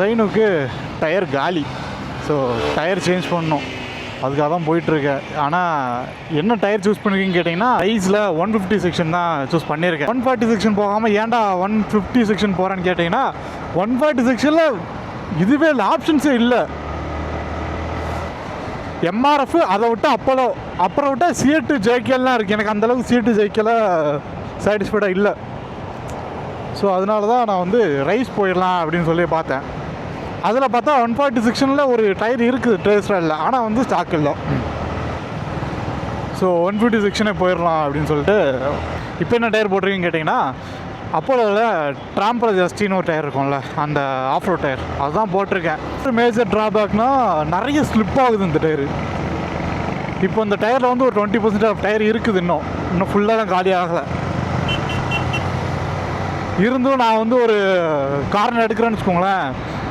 ட்ரெயினுக்கு டயர் காலி. So tyre change பண்ணணும், அதுக்காக தான் போயிட்டுருக்கேன். ஆனால் என்ன டயர் சூஸ் பண்ணிருக்கீங்கன்னு கேட்டிங்கன்னா, ரைஸில் 150 செக்ஷன் தான் சூஸ் பண்ணியிருக்கேன். 140 செக்ஷன் போகாமல் ஏன்டா 150 செக்ஷன் போகிறேன்னு கேட்டிங்கன்னா, 140 செக்ஷனில் இதுவே இல்லை, ஆப்ஷன்ஸே இல்லை. எம்ஆர்எஃப் அதை விட்டு அப்புறம் விட்டால் சிஎட்டு ஜேகேலாம் இருக்குது. எனக்கு அந்தளவுக்கு சிஎட்டு ஜேகேலாம் சாட்டிஸ்ஃபைடாக இல்லை. ஸோ அதனால தான் நான் வந்து ரைஸ் போயிடலாம் அப்படின்னு சொல்லி பார்த்தேன். அதில் பார்த்தா 140 செக்ஷனில் ஒரு டயர் இருக்குது ட்ரேஸ்ராயில், ஆனால் வந்து ஸ்டாக் இல்லை. ஸோ 150 செக்ஷனே போயிடலாம் அப்படின்னு சொல்லிட்டு இப்போ என்ன டயர் போட்டிருக்கீங்கன்னு கேட்டிங்கன்னா, அப்போலோவில் ட்ராம்பர் ஜஸ்டின்னு ஒரு டயர் இருக்கும்ல, அந்த ஆஃப் ரோட் டயர் அதுதான் போட்டிருக்கேன். மேஜர் ட்ராபேக்னால் நிறைய ஸ்லிப் ஆகுது இந்த டயரு. இப்போ இந்த டயரில் வந்து ஒரு 20% ஆஃப் டயர் இருக்குது, இன்னும் ஃபுல்லாக தான் காலி ஆகலை. இருந்தும் நான் வந்து ஒரு காரணம் எடுக்கிறேன்னு வச்சுக்கோங்களேன்,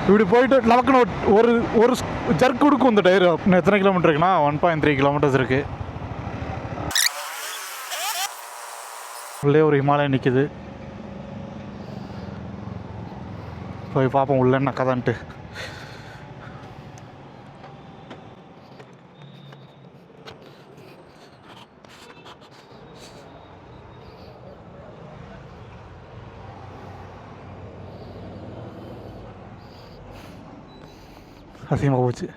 இப்படி போயிட்டு நமக்குன்னு ஒரு ஜர்க் கொடுக்கும் இந்த டயர். எத்தனை கிலோமீட்டர் இருக்குன்னா 1.3 கிலோமீட்டர்ஸ் இருக்குது. உள்ளே ஒரு ஹிமாலயம் நிற்கிது, போய் பார்ப்போம் உள்ள என்ன கதான்ட்டு. அசிங்கமாக போச்சு.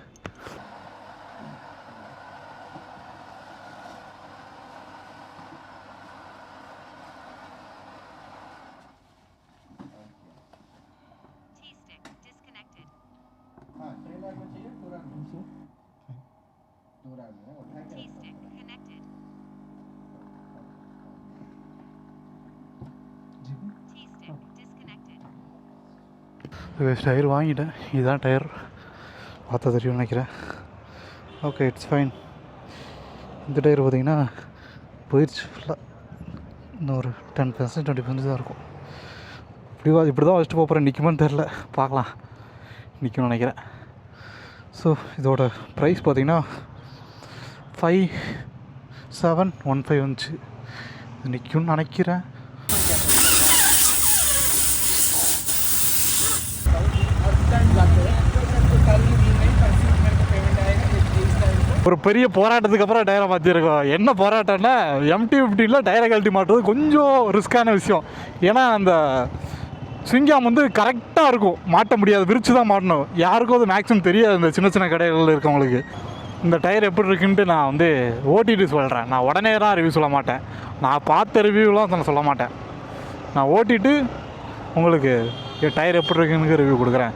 டயர் வாங்கிட்டேன், இதுதான் டயர். பார்த்தா தெரியும் நினைக்கிறேன். Okay, it's fine. இந்த டயர் பார்த்திங்கன்னா போயிடுச்சு ஃபுல்லாக. இன்னும் ஒரு 10% 20% தான் இருக்கும். இப்படி தான் வச்சுட்டு போகிறேன். நிற்குமான்னு தெரில, பார்க்கலாம். நிற்கும்னு நினைக்கிறேன். ஸோ இதோட ப்ரைஸ் பார்த்திங்கன்னா 5715 வந்துச்சு. இது நிற்கும்னு நினைக்கிறேன். ஒரு பெரிய போராட்டத்துக்கு அப்புறம் டயரை மாற்றிருக்கோம். என்ன போராட்டம்னா, MT-15 டயரை கழட்டி மாட்டுறது கொஞ்சம் ரிஸ்க்கான விஷயம். ஏன்னா அந்த ஸ்விங்காம் வந்து கரெக்டாக இருக்கும், மாட்ட முடியாது, விரிச்சு தான் மாட்டணும். யாருக்கும் அது மேக்ஸிமம் தெரியாது இந்த சின்ன சின்ன கடைகளில் இருக்கவங்களுக்கு. இந்த டயர் எப்படி இருக்குன்ட்டு நான் வந்து ஓட்டிட்டு சொல்கிறேன். நான் உடனே தான் ரிவ்யூ சொல்ல மாட்டேன், நான் பார்த்த ரிவ்யூலாம் நான் சொல்ல மாட்டேன். நான் ஓட்டிட்டு உங்களுக்கு டயர் எப்படி இருக்குன்னு ரிவ்யூ கொடுக்குறேன்.